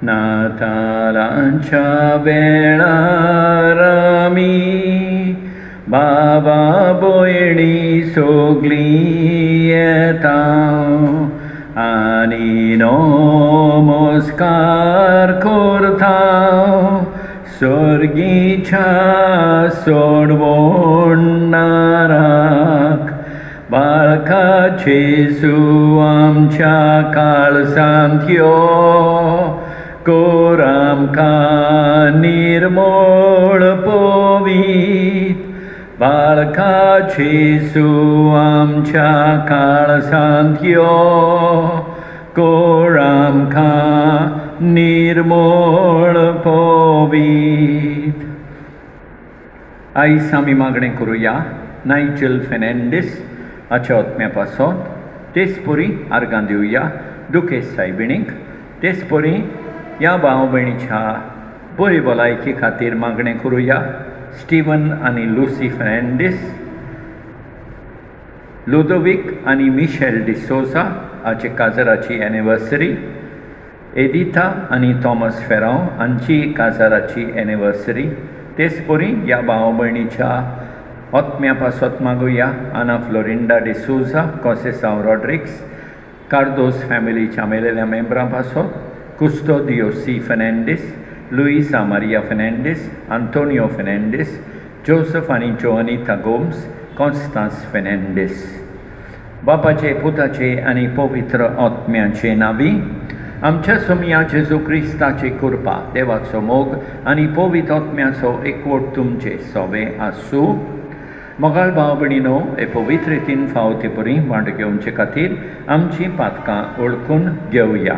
नातालांच्या वेळार आमी बाबा भयणी सगळीं येतां आनी नमस्कार करतां सर्गीच्या सोडवणाराक बाळका जेजू आमच्या काळजांत यो कर आमकां निर्मळ पवित बाळका जेजू आमच्या काळजांत यो कर आमकां निर्मळ पवित. आयज आमी मागणें करुया नायजेल फेर्नांडीस हाच्या आत्म्या पासत. तेच परी आर्गां दिवया दुखेस्त सायबिणीक. तेच परी ह्या भाव भयणीच्या बरी भलायकी खातीर मागणें करुया स्टीवन आनी लुसी फेर्नांडीस, लुदोवीक आनी मिशेल डिसोजा हाचे काजाराची एनिवर्सरी, एदिथा आनी थॉमस फेरांव हांची काजाराची एनिवर्सरी. तेच परी ह्या भाव भयणीच्या आत्म्या पासत मागुया आना फ्लोरिंडा डिसोजा, कॉसेसांव रॉड्रिग्स, कार्दोस फॅमिलीच्या मेलेल्या मेंबरां पासत कुस्टोदियो सी फेर्नांडीस, लुइसा मारिया फेर्नांडीस, आंतोनियो फेर्नांडीस, जोसेफ आनी जोअनिता गोम्स, कॉन्स्टान्स फेर्नांडीस. बापाचे, पुताचे आनी पवित्र आत्म्याचे नांवी. आमच्या सोमया जेजू क्रिस्ताची कृपा, देवाचो मोग आनी पवित्र आत्म्याचो एकवट तुमचे सोबे आसूं. मोगाळ भाव भयणीनो, हे पवित्र रितीन फावती परी वांट घेवचे खातीर आमची पातकां ओळखून घेवया.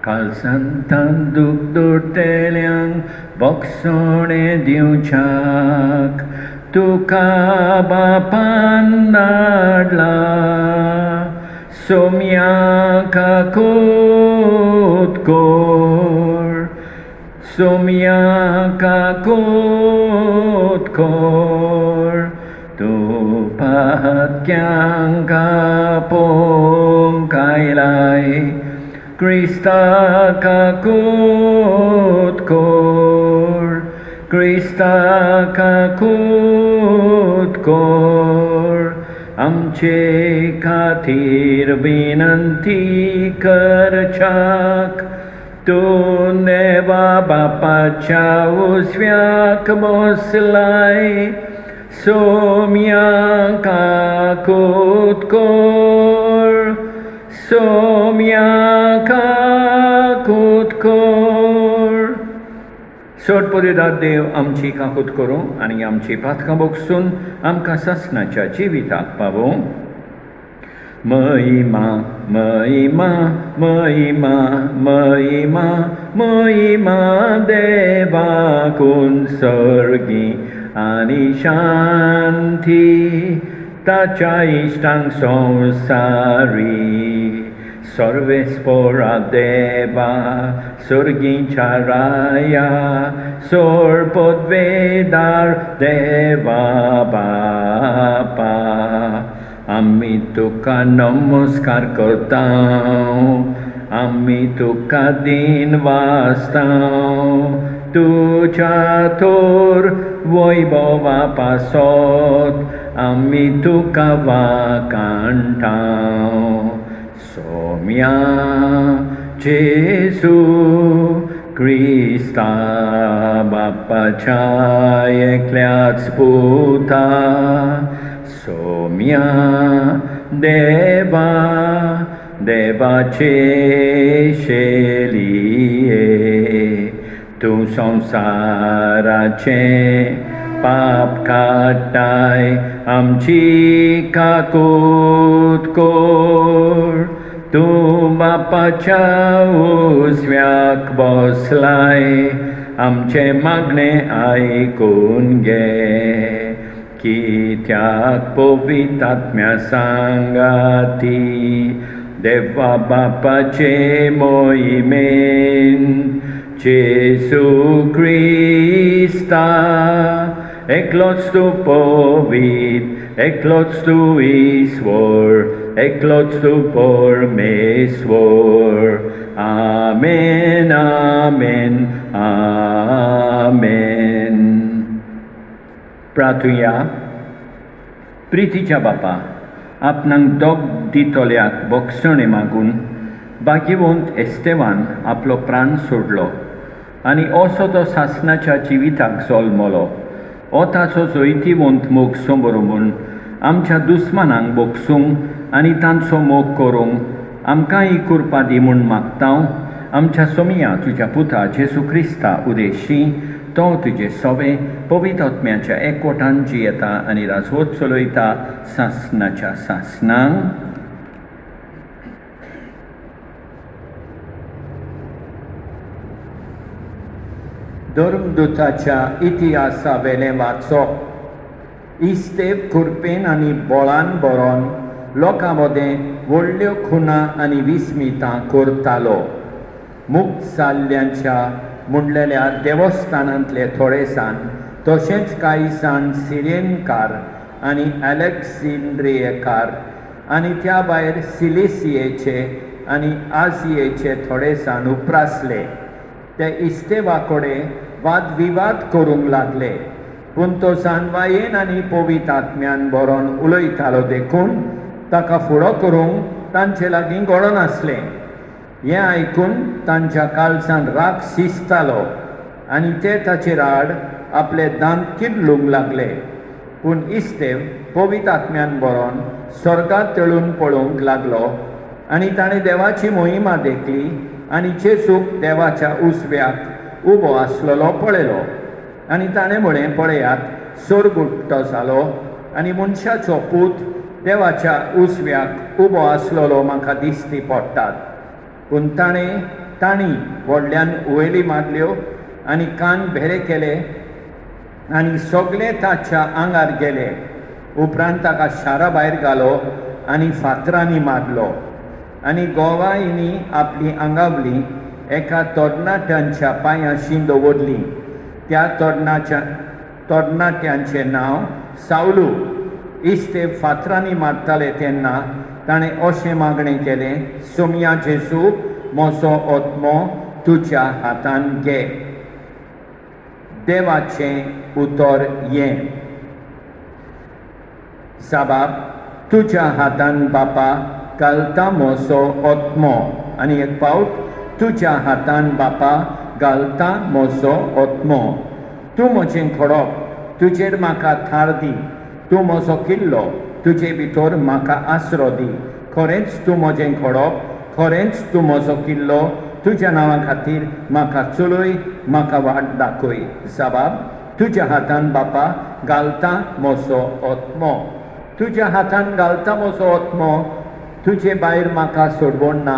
काळजांतान दूख दवरतेल्यांक बोगसोणें दिवच्याक तुका बापान धाडला. सोमयाका कोत कोर, सोमयाका कोत कोर, तूं पातक्यांक आपोवंक आयलाय. क्रिस्ताका कोत कोर, क्रिस्ताका कोत कोर, आमचे खातीर विनंती करच्याक. तूं देवा बापाच्या उजव्याक बसलाय. सोमयाका कोत कोर, सोमयाका कोत कोर. सोड परिदार देव आमची काकूत करूं आनी आमची पातकां बोगसून आमकां ससनाच्या जिविताक पावूं. महिमा महिमा महिमा महिमा महिमा देवाकून सर्गी आनी शांती ताच्या इश्टांक संवसारी. सर्वेस्परा देवा सर्गीच्या राया सोर पदवेदार देवा बापा. आमी तुका नमस्कार करता, आमी तुका दिन वाजतां. तुज्या थोर वैभवा पासत आमी तुका वाकाणटा. सोम्या जेजू क्रिस्ता बापाच्या एकल्याच पुता. सोम्या देवा देवाचे शेलिये. तूं संवसाराचे पाप काडटाय आमची काकूत कोर. तूं बापाच्या उजव्याक बसलाय आमचे मागणें आयकून घे. कित्याक पवित्र आत्म्या सांगाती देवा बापाचे मोहिमेन जेजू क्रिस्ता एकलोच तूं पवित्र, एकलोच तूं ईश्वर, eklots tu por me svor. Amen, amen, amen. प्रार्थूया. प्रितीच्या बापा, आपणाक दोग दितोल्याक बक्षणे मागून भाग्यवंत एस्तेवान आपलो प्राण सोडलो आनी असो तो सासणाच्या जिविताक जल्मलो. हो ताचो जैतिवंत मोग समोरून आमच्या दुस्मानांक बोगसूंक आनी तांचो मोग करूंक आमकांय कृपा दी म्हूण मागता. आमच्या सोमिया तुज्या पुता जेजू क्रिस्ता उदेशी तो तुजे सवे पवित्र आत्म्याच्या एकवटान जियेता आनी राजवट चलयता सासणाच्या सासणांक. धर्मदुताच्या इतिहासा वेलें वाचप. इस्तेव खुरपेन आनी बोळान बरोवन लोकां मदें व्हडल्यो खुना आनी विस्मितां करतालो. मुक्त जाल्ल्यांच्या म्हणलेल्या देवस्थानांतले थोडे जाण, तशेंच कांय जाण सिरियनकार आनी अलेक्झांड्रियेकार आनी त्या भायर सिलिसियेचे आनी आसियेचे थोडे जाण उप्रासले. ते इस्तेवा कडेन वादविवाद करूंक लागले, पूण तो जानवायेन आनी पवित्र आत्म्यान बरोवन उलयतालो देखून ताका फुडो करूंक तांचे लागीं घडों नासलें. हें आयकून तांच्या काळजान राग शिजतालो आनी ते ताचेर आड आपले दांत किर्लूंक लागले. पूण इस्तेव पवित्र आत्म्यान बरोवन स्वर्गांत तेळून पळोवंक लागलो आनी ताणें देवाची मोहिमा देखली आनी जेजूक देवाच्या उजव्याक उबो आसलेलो पळयलो. आनी ताणें म्हळें, पळयात, स्वर्ग उक्तो जालो आनी मनशाचो पूत देवाच्या उजव्याक उबो आसलेलो म्हाका दिश्टी पडटात. पूण तांणी व्हडल्यान उयली मारल्यो आनी कान भेरे केले आनी सगळे ताच्या आंगार गेले. उपरांत ताका शारा भायर घालो आनी फातरांनी मारलो. आनी गोवाईनी आपली आंगावली एका तरणाट्यांच्या पांयाशी दवरली. त्या तरणाट्यांचें नांव सावलू. इस्तेव फातरांनी मारताले तेन्ना ताणें अशें मागणें केलें, सोमिया जेजू, म्हजो आत्मो तुज्या हातान घे. देवाचें उतर हें, साबाब, तुज्या हातान बापा घालता म्हजो आत्मो. आनी एक फावट, तुज्या हातान बापा घालता म्हजो आत्मो. तूं म्हजें खडप, तुजेर म्हाका थार दी. तूं म्हजो किल्लो, तुजे भितर म्हाका आसरो दी. खरेंच तूं म्हजें खडप, खरेंच तूं म्हजो किल्लो. तुज्या नांवा खातीर म्हाका चलय, म्हाका वाट दाखय. साबाब, तुज्या हातान बापा घालता म्हजो आत्मो. तुज्या हातान घालता म्हजो आत्मो. तुजे भायर म्हाका सोडवण ना.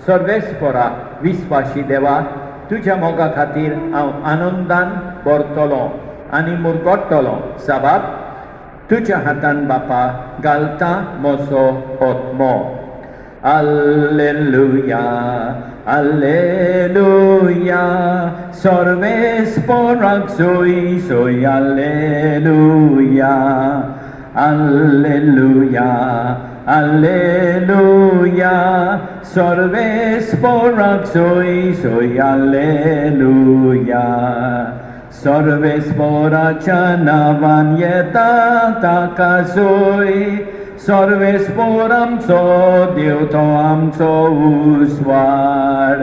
सर्वेस्परा विस्वाशी देवा, तुज्या मोगा खातीर हांव आनंदान भरतलों आनी मुरगोडटलों. साबाब, तुज्या हातान बापा घालता म्हजो आत्मो. Alleluia, Alleluia, सर्वेस्पराक जय जय. Alleluia, Alleluia, Alleluia, सर्वेस्पराक जय जय. Alleluia, सर्वेस्पराच्या नांवान येता ताका जय. सर्वेस्पर आमचो देव तो आमचो उजवाड.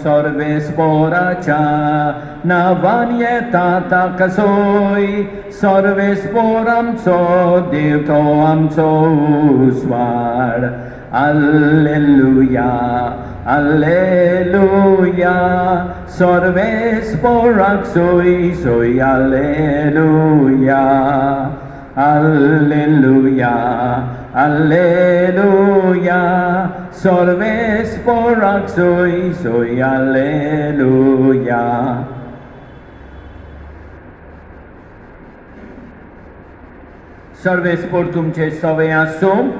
सर्वेस्पराच्या नांवान येता ताका जय. सर्वेस्पर आमचो देव तो आमचो उजवाड. Alleluia, Alleluia, सर्वेस्पराक जय जय. Alleluia, Alleluia, Alleluia, सर्वेस्पराक जय जय. Alleluia. सर्वेस्पर तुमचे सवे आसूं.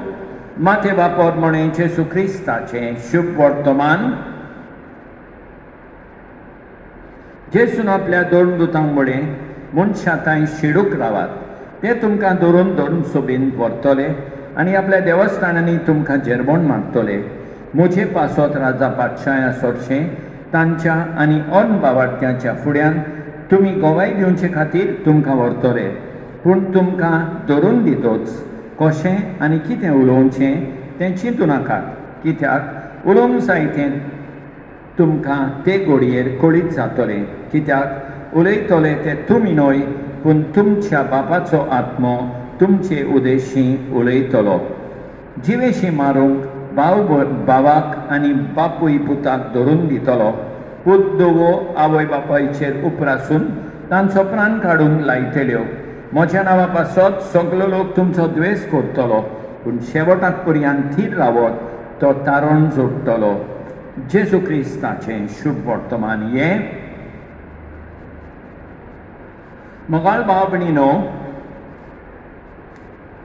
माथे वापर म्हणे जेजू क्रिस्ताचें शुभ वर्तमान. जेजून आपल्या दोन दुतांक म्हणे, मनशां थंय शिडूक रावात. ते तुमकां धरून धरून सोबीन व्हरतले आनी आपल्या देवस्थानांनी तुमकां जेरबोण मागतले. म्हजे पासत राजा पातशाया सोडचें तांच्या आनी अन बावार्थ्यांच्या फुड्यान तुमी गोवाय दिवचे खातीर तुमकां व्हरतले. पूण तुमकां धरून दितोच कशें आनी कितें उलोवचें तें चिंतू नाकात, कित्याक उलोवंक जाय तें तुमकां ते घडयेर कळीत जातलें. कित्याक उलयतले ते तुमी न्हय, पूण तुमच्या बापाचो आत्मो तुमचे उदेशी उलयतलो. जिवेशी मारूंक भावाक आनी बापूय पुताक धरून दितलो. पूत धोवो आवय बापायचेर उपरासून तांचो प्राण काडून लायतल्यो. म्हज्या नांवा पासत सगलो लोक तुमचो द्वेस करतलो, पूण शेवटाक पर्यंत थीर रावत तो तारण जोडटलो. जेजू क्रिस्ताचें शुभ वर्तमान हें. मोगाळ भाव भयणीनो,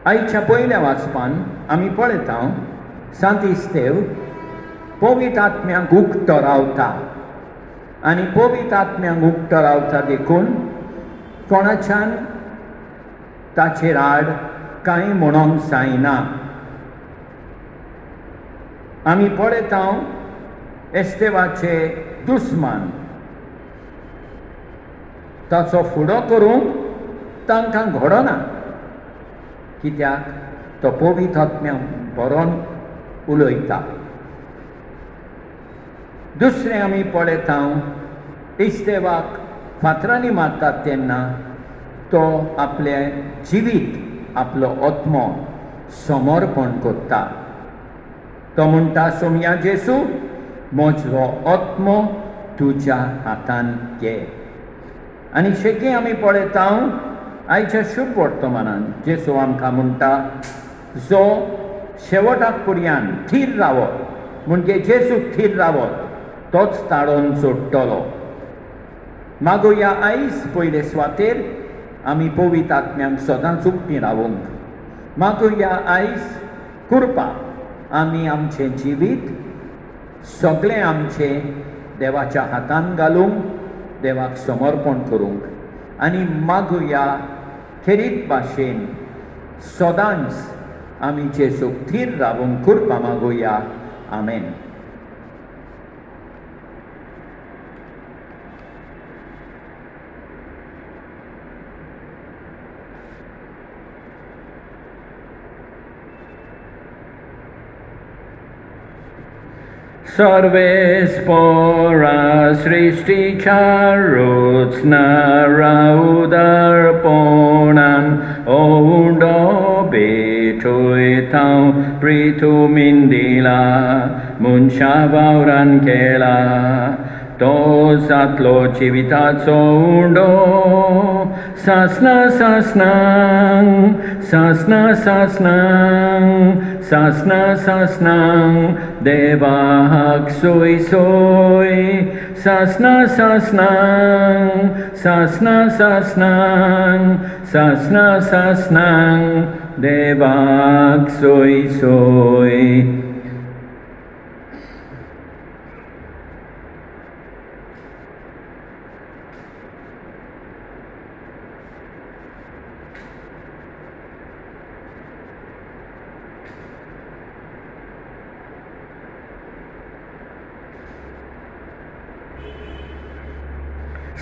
आयच्या पयल्या वाचपान आमी पळयता सांत इस्तेव पवित्र आत्म्याक उक्तो रावता आनी पवित्र आत्म्याक उक्तो रावता देखून कोणाच्यान ताचेर आड कांय म्हणोंक जायना. आमी पळयता एस्तेवाचे दुस्मान ताचो फुडो करूंक तांकां घडना, कित्याक तो पवित्र आत्म्याक बरोन उलयता. दुसरें आमी पळयता इस्तेवाक फातरांनी मारतात तेन्ना तो आपलें जिवीत आपलो आत्मो समर्पण करता. तो म्हणटा, सोमया जेजू, म्हजो आत्मो तुज्या हातान घे. आनी शेकी आमी पळयता आयच्या शुभ वर्तमानांत जेजू आमकां म्हणटा, जो शेवटाक पर्यंत थीर रावत, म्हणजे जेजू थीर रावत तोच ताळोन जोडटलो. मागुया आयज पयले सुवातेर आमी पवित्र आत्म्याक सदांच उक्ती रावूंक. मागुया आयज कृपा आमी आमचें जिवीत सगळें आमचें देवाच्या हातान घालूंक, देवाक समर्पण करूंक. आनी मागुया खेरीत भाशेन सदांच आमी जेजूक थीर रावूंक कृपा मागुया. आमेन. सर्वेस्परा सृष्टीच्या रचना उदारपणान ओंडो बेठोयता पृथ्वीन दिला, मनशा वावरान केला. तो जातलो जिविताचो उंडो सासना सासनांक, सासना सासनांक, सासना सासनांक देवाक सोय सोय. सासना सासनांक, सासना सासनांक, सासना सासनांक देवाक सोय सोय.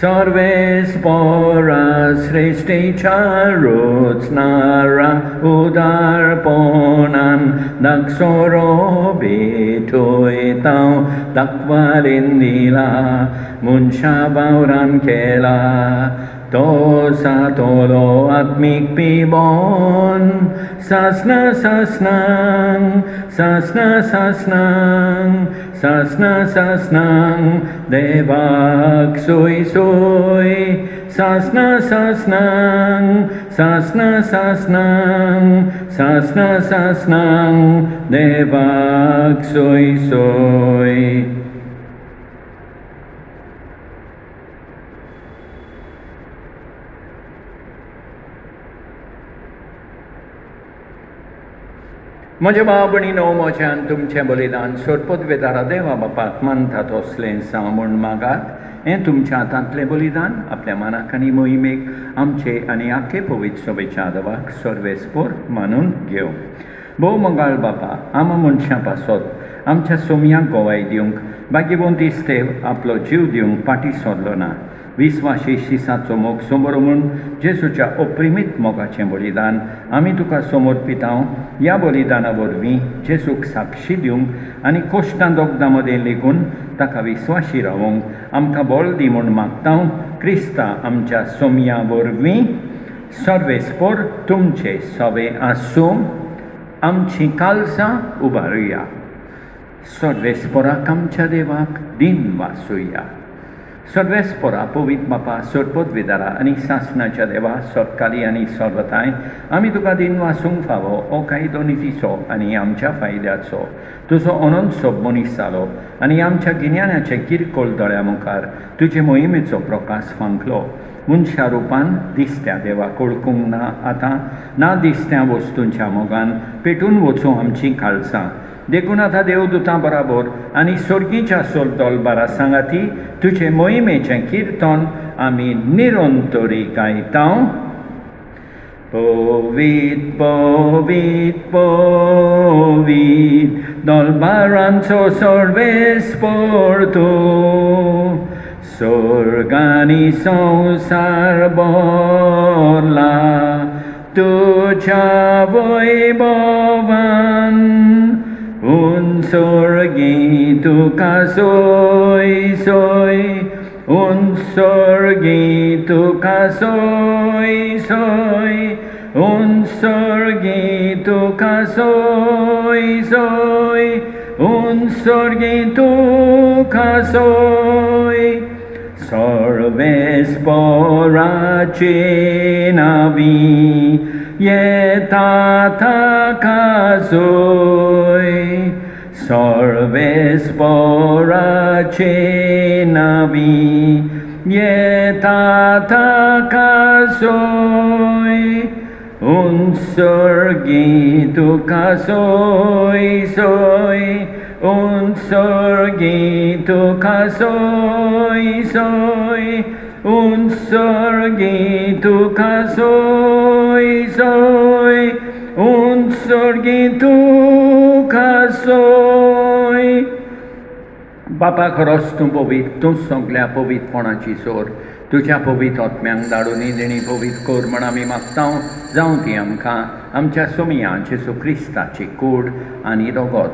सर्वेस्परा सृष्टीच्या रचना उदारपणान दाक्षरो बेठोयता दाखवालीन दिला, मनशा वावरान केला. तो सातलो आत्मीक पिबोन सासना सासनांक, सासना सासनांक, सासना सासनांक देवाक सोय सोय. सासना सासनांक, सासना सासनांक, सासना सासनांक देवाक सोय सोय. म्हज्या भाव भयणीनो, म्हज्यान तुमचें बलिदान सोडपदवेदारा देवा बापाक मानता तसलें जावं म्हूण मागात. हें तुमच्या हातांतलें बलिदान आपल्या मनाक आनी मोहिमेक आमचे आनी आख्खे पवित्र सभेच्या देवाक सर्वेस्पोर मानून घेवं. भोव मोगाळ बापा आम मनशां पासत आमच्या सोमयांक गोवाय दिवंक भाग्यवंत इस्तेव आपलो जीव दिवंक फाटीं सरलो ना. विस्वाशी शिसाचो मोग समोर म्हूण जेसूच्या अप्रिमीत मोगाचें बलिदान आमी तुका समर्पितांव. ह्या बलिदाना वरवीं जेसूक साक्षी दिवंक आनी कोश्टां दोगदां मदें लेगून ताका विस्वाशी रावंक आमकां बळ दी म्हूण मागतां. क्रिस्ता आमच्या सोमया वरवीं सर्वेस्पोर तुमचे सवे आसूं. आमचीं काळजां उबारुया. सर्वेस्पोराक आमच्या देवाक दिन वासुया. सर्वेस्पोरा पवित बापा सरपद विदारा आनी सासणाच्या देवा सत्काली आनी सर्वताय आमी तुका दिन वासूंक फावो हो कायदो नितीचो आनी आमच्या फायद्याचो. तुजो अनंत सोब मनीस जालो आनी आमच्या गिन्यानाचे किरकोळ दोळ्या मुखार तुजे मोहिमेचो प्रकाश फांकलो. मनशा रुपान दिसत्या देवाक ओळखूंक ना आतां ना दिसत्या वस्तूंच्या मोगान पेटून वचूं आमचीं काळजां. देखून आतां देवदूतां बराबर आनी सर्गीच्या सोलतोलबारा सांगाती तुजे मोहिमेचें किर्तन आमी निरंतरी गायतां. पवीत पवीत पवीत दलबारांचो सर्वेस्पोर तूं. स्वर्गानी संसार भरला तुज्या वैभवान. उंचर्गी तुका सोय सोय उंचर्गी तुका सोय सोय उंचर्गी तुका सोय सोय उंचर्गी तुका सोय. सर्वेस्पोराचे नावी येता ताका सोय. सर्वेस्पोराचे नावी येता ताका सोय. उंचर्गी तुका सोय सोय उंचर्गी तुका सोय सोय उंचर्गी तुका सोय सोय उंचर्गी तुका सोय. बापा खरोच तूं पवीत. तूं सगळ्या पवीतपणाची सोर. तुज्या पवीत आत्म्यांक धाडूनी देणी पवीत कोर म्हण आमी मागतां. जावं ती आमकां आमच्या सोमया जेसू क्रिस्ताची कूड आनी रगत.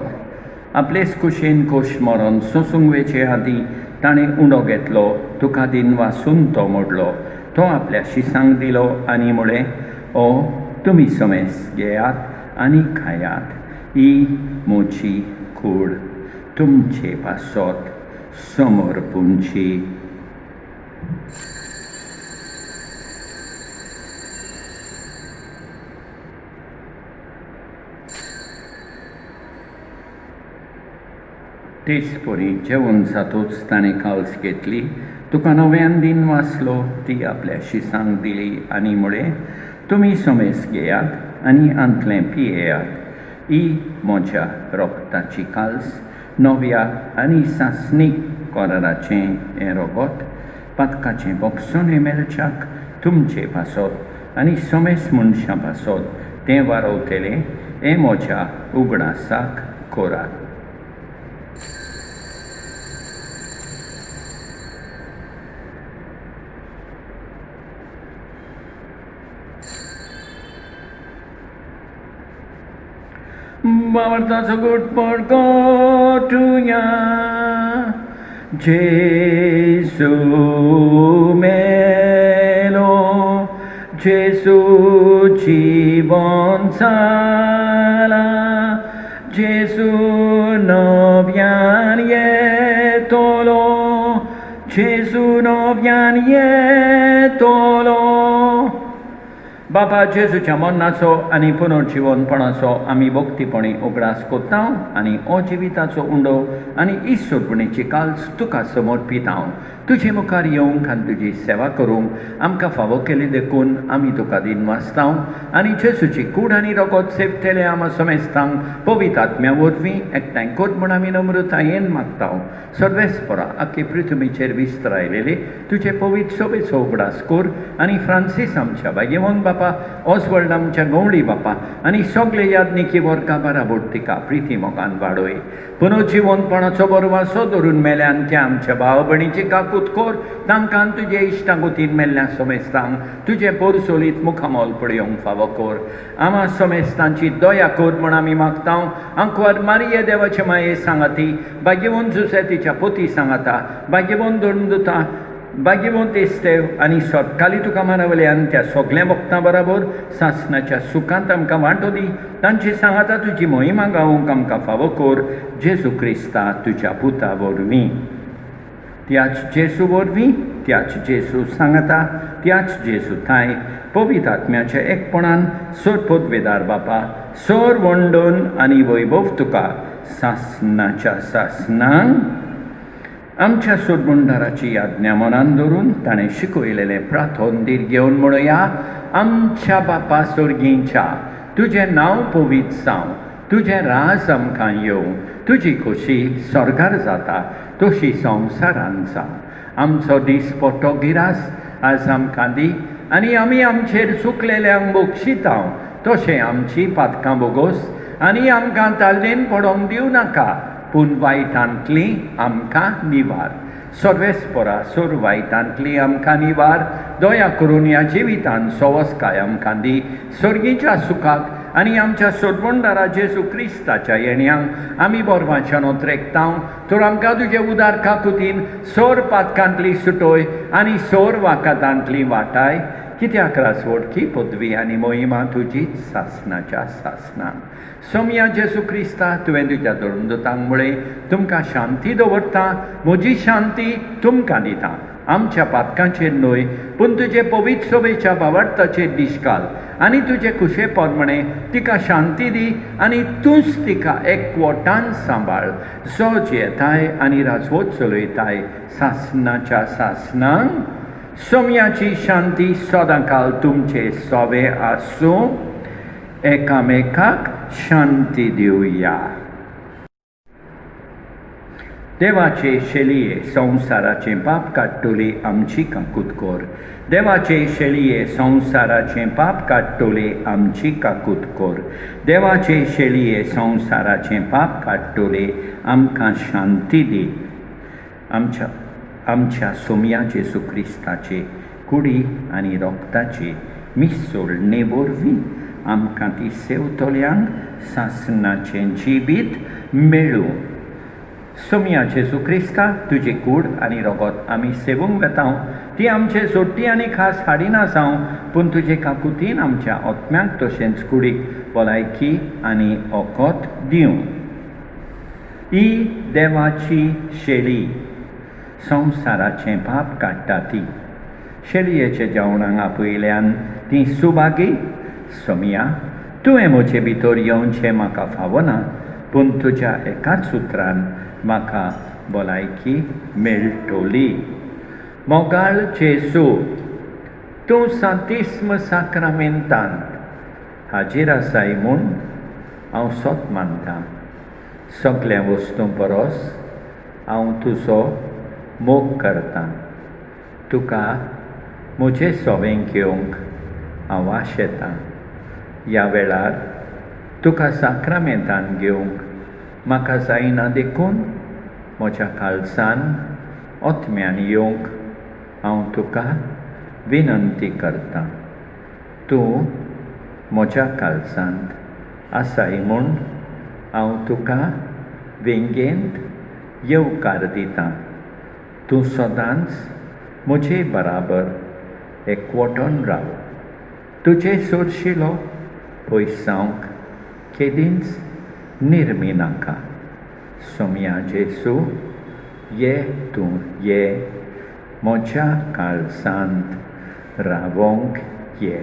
आपलेच कुशेन कोश मरण सोंसूंक वेचे आदीं ताणें उंडो घेतलो. तुका दिन वासून तो मोडलो. तो आपल्या शिसांक दिलो आनी म्हळें ओ तुमी समेस घेयात आनी खायात. ही म्हजी कूड तुमचे पासत समर्पूंची. तेच परी जेवण जातूच ताणें काल्स घेतली. तुका नव्यान दिन वाचलो. ती आपल्या शिसांक दिली आनी म्हळें तुमी समेस घेयात आनी आंतलें पियेयात. ही म्हज्या रोगताची काल्स नव्या आनी सासणीक कराराचें हें रगत पातकाचें बोगसून मेलच्याक तुमचे पासत आनी समेस मनशां पासत तें वारवतलें. हें म्हज्या उगडासाक कोरात. Bawartaso gutpor gotuya Jesu melo Jesu jibon sala Jesu novian yetolo Jesu novian yetolo. बापा जेजूच्या मरणाचो आनी पुनर्जीवनपणाचो आमी भक्तीपणी उगडास कोत्तां आनी हो जिविताचो उंडो आनी इश्वरपणेची काल्स तुका समर्पितां. तुजे मुखार येवंक आनी तुजी सेवा करूंक आमकां फावो केली देखून आमी तुका दिनवासतांव आनी जेसूची कूड आनी रगत सेवतले आमा समेस्तांक पवित्र आत्म्या वरवीं एकठांय कर म्हूण आमी नम्रतायेन मागतांव. सर्वेस्परा आख्खे पृथ्वीचेर विस्तर आयलेले तुजे पवित्र सोबेचो उगडास कर आनी फ्रांसीस आमच्या भाग्यवन बापा, ऑसवर्ल्ड आमच्या गवळी बापा आनी सगळे यादनिकी वर्गा बाराबोर तिका प्रिती मोगान वाडोय. पुनर्जीवनपणाचो बरो वासो धरून मेल्यान त्या आमच्या भाव भयणीची काकूत कर. तांकां तुजे इश्टागोतीन मेल्ल्या समेस्तांक तुजे पोरसोलीत मुखामोल पळयोवंक फावो कर. आमा समेस्तांची दया कर म्हूण आमी मागतांव. अंकवार मारिये देवाचे माये सांगाती, भाग्यवन जुसे तिच्या पोती सांगाता, भाग्यवन दोंडुता, भाग्यवंत इस्तेव आनी सोदकाली तुका मारावल्यान त्या सगळ्या भक्तां बरोबर सासणाच्या सुखांत आमकां वांटो दी. तांची सांगाता तुजी मोहिमा गावूंक आमकां फावो कर. जेजू क्रिस्ता तुज्या पुता वरवीं. त्याच जेजू वरवीं, त्याच जेजू सांगाता, त्याच जेजू थाय पवित्र आत्म्याच्या एकपणान सोर पदवेदार बापा, सोर वंडोन आनी वैभव तुका सासणाच्या सासणांक आमच्या सोडबुंडाराची आज्ञा मनान धरून ताणें शिकयलेलें प्रार्थोंदीर घेवन म्हणुया. आमच्या बापा सर्गीच्या, तुजें नांव पवित्र जावं, तुजें राज आमकां येवं, तुजी खोशी स्वर्गार जाता तशी संवसारांत जावं. आमचो दिसपट्टो गिरास आज आमकां दी आनी आमी आमचेर चुकलेल्यांक बक्षितांव तशें आमची पातकां बोगोस आनी आमकां ताल्लेन पडोवंक दिवं नाका, पूण वायटांतली आमकां निवार. सर्वेस्परा सोर वायटांतली आमकां निवार. दया करून ह्या जिवितांत सवस्काय आमकां दी. सर्गीच्या सुखाक आनी आमच्या सोडवणदारा जेजू क्रिस्ताच्या येण्याक आमी बोरवांच्यान ओत्रेकतांव. तर आमकां तुजे उदार काकुतीन सोर पातकांतली सुटोय आनी सोर वाकातांतली वाटाय. कित्याक रासवडकी पदवी आनी मोहिमा तुजीच सासणाच्या सासणान. सोम्या जेजू क्रिस्ता तुवें तुज्या दोळुंदोतांक म्हळें, तुमकां शांती दवरता, म्हजी शांती तुमकां दिता. आमच्या पातकांचेर न्हय पूण तुजे पवित्र सोबेच्या भावार्थाचेर दिश घाल आनी तुजे कुशे पोरमणे तिका शांती दी आनी तूंच तिका एकवटान सांबाळ. जो जेताय आनी राजवट चलयताय सासणाच्या सासणांक. सोम्याची शांती सदांकाल तुमचे सोबे आसूं. एकामेकाक शांती दिवया. देवाचे शेलये संवसाराचें पाप काडटली आमची काकूत कर. देवाचे शेलये संवसाराचें पाप काडटली आमची काकूत कर. देवाचे शेलये संवसाराचें पाप काडटली आमकां शांती दी. आमच्या सोम्या जेजू क्रिस्ताचे कुडी आनी रोगताचे मिसोडणे वरवीं आमकां ती सेवतल्यांक सासणाचें जिवीत मेळूं. सोम्या जेजू क्रिस्ता तुजी कूड आनी रगत आमी सेवूंक वेतांव. ती आमचे सोडटी आनी खास हाडिना जावं, पूण तुजे काकुतीन आमच्या आत्म्याक तशेंच कुडीक भलायकी आनी ओकोत दिवं. ही देवाची शेली संवसाराचें पाप काडटा ती. शेलयेच्या जेवणाक आपयल्यान ती सुभागी. सोम्या, तुवें म्हजे भितर येवचें म्हाका फावना, पूण तुज्या एकाच उतरान म्हाका भलायकी मेळटली. मोगाळ जेजू, तूं सांतिस्म साक्रामेंतांत हाजीर आसाय म्हूण हांव सोत मानतां. सगळ्या वस्तूं परस हांव तुजो मोग करतां. तुका म्हजें सोबें घेवंक हांव आशेतां. ह्या वेळार तुका साक्रामेंतान घेवंक म्हाका जायना देखून म्हज्या काळजान ओतम्यान येवंक हांव तुका विनंती करतां. तूं म्हज्या काळजांत आसाय म्हूण हांव तुका वेंगेंत येवकार दितां. तूं सदांच म्हजे बराबर एकवटोन राव. तुजे सोडशिलो पयस जावंक केदींच निर्मी नाका. सोम्या जेजू, ये तूं ये म्हज्या काळजांत रावोंक ये.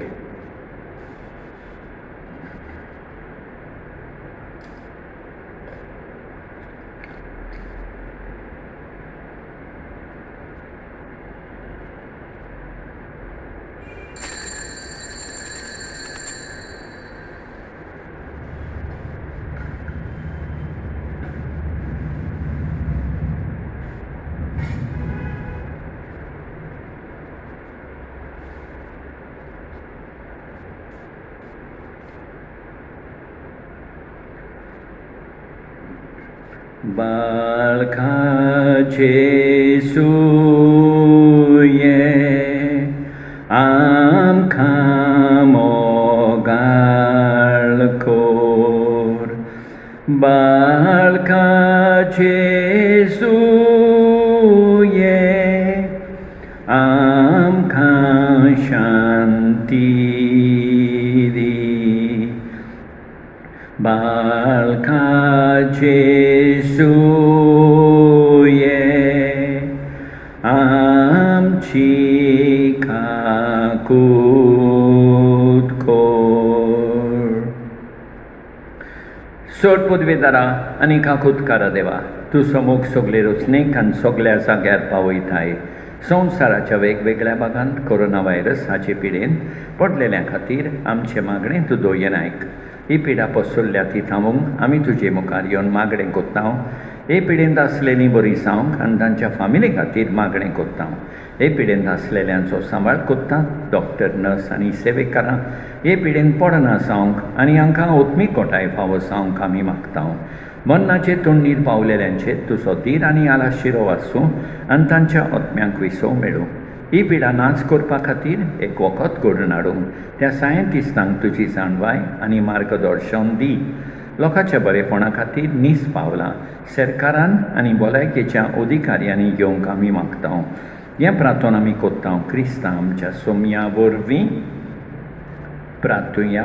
बाळका जेसूये आमकां मोगाळ कोर बाळका जेसूये आमकां शांती दी बाळका जेसूये आमची काकूट कोर सोड पदवेदारा आनी काकूतकारा देवा तूं समोग सगले रचनेक आनी सगल्या जाग्यार पावयताय संवसाराच्या वेगवेगळ्या भागांत कोरोना व्हायरस हाचे पिडेन पडलेल्या खातीर आमचे मागणें तूं दोयन आयक ही पिडा पसरल्या ती थांबूंक आमी तुजे मुखार येवन मागणें कोत्ता हे पिडेंत आसलेलीं बरी जावंक आनी तांच्या फामिली खातीर मागणें कोत्ता हे पिडेंत आसलेल्यांचो सांबाळ कोत्ता डॉक्टर नर्स आनी सेवेकारां हे पिडेंत पडना जावंक आनी हांकां ओत्मीकोटाय फावो जावंक आमी मागता मरणाचे तोंडीर पावलेल्यांचेर तुजो धीर आनी आलाशिरो वाचूं आनी तांच्या ओत्म्यांक विसो मेळूं ही पिडा नाच करपा खातीर एक वखद घडून हाडूंक त्या सायंटिस्टांक तुजी जाणवाय आनी मार्गदर्शन दी लोकांच्या बरेपणा खातीर नीस पावलां सरकारान आनी भलायकेच्या अधिकाऱ्यांनी घेवंक आमी मागता हें प्रार्थना आमी कोत्ता क्रिस्तांव आमच्या सोमया वरवीं प्रार्थुया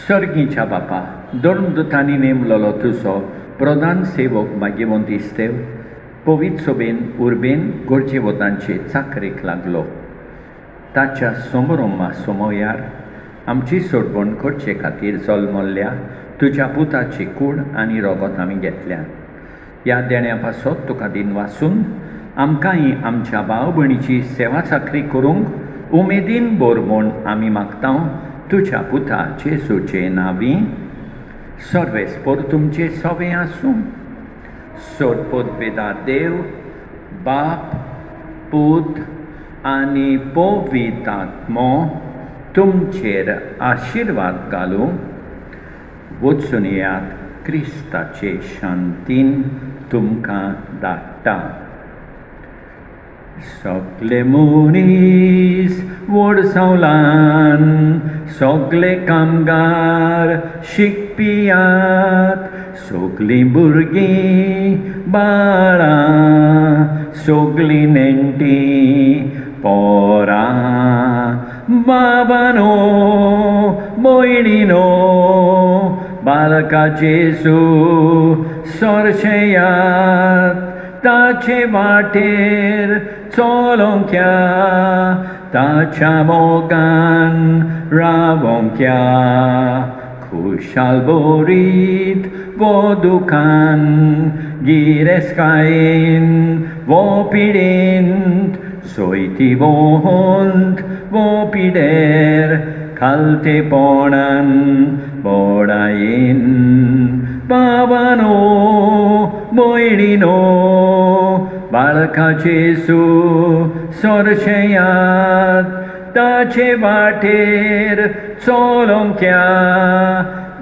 सर्गीच्या बापा दोन दुतांनी नेमलेलो तुजो प्रधान सेवक भाग्यवंत इस्तेव पवित सोबेन उर्बेन गोरजेवतांचे चाकरेक लागलो ताच्या समोरोमा समोयार आमची सोडवण करचे खातीर जल्मल्ल्या तुज्या पुताची कूड आनी रगत आमी घेतल्या ह्या देण्या पासत तुका दिन वाचून आमकांय आमच्या भाव भयणीची सेवा चाकरी करूंक उमेदीन बोर म्हूण आमी मागता तुज्या पुता जेसूचे नांवी सर्वेस्पर तुमचे सवे आसूं सोडपदवेदार देव बाप पूत आनी पवित्रात्मो तुमचेर आशिर्वाद घालूं वचून येयात क्रिस्ताचे शांतीन तुमकां धाडटा सगले मनीस व्हड सावलान सगले कामगार शिकपियात सगलीं भुरगीं बाळां सगलीं नेण्टीं पोरां बाबानो भयणीनो बालका जेसू सोरशेयात ताचे वाटेर चलोंक या ताच्या मोगान रावोंक या खुशाल बोरीत वो दुकान गिरेस्कायेन वो पिडेंत सोयती वोहंत वो पिडेर खालतेपणान बोडायेन बाबानो भयणीनो बाळका जेसू सोरशेयात ताचे वाटेर चलोंक या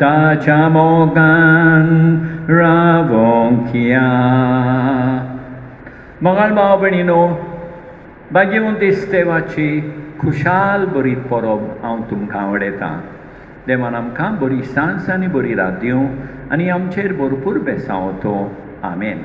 ताच्या मोगान रावोंक या मोगाळ भाव भयणीनो भाग्यवंत इस्तेवाची खुशाल बरी परब हांव तुमकां आवडयतां देवान आमकां बरी सांस आनी बरी रात दिवं आनी आमचेर भरपूर बेसांवतो आमेन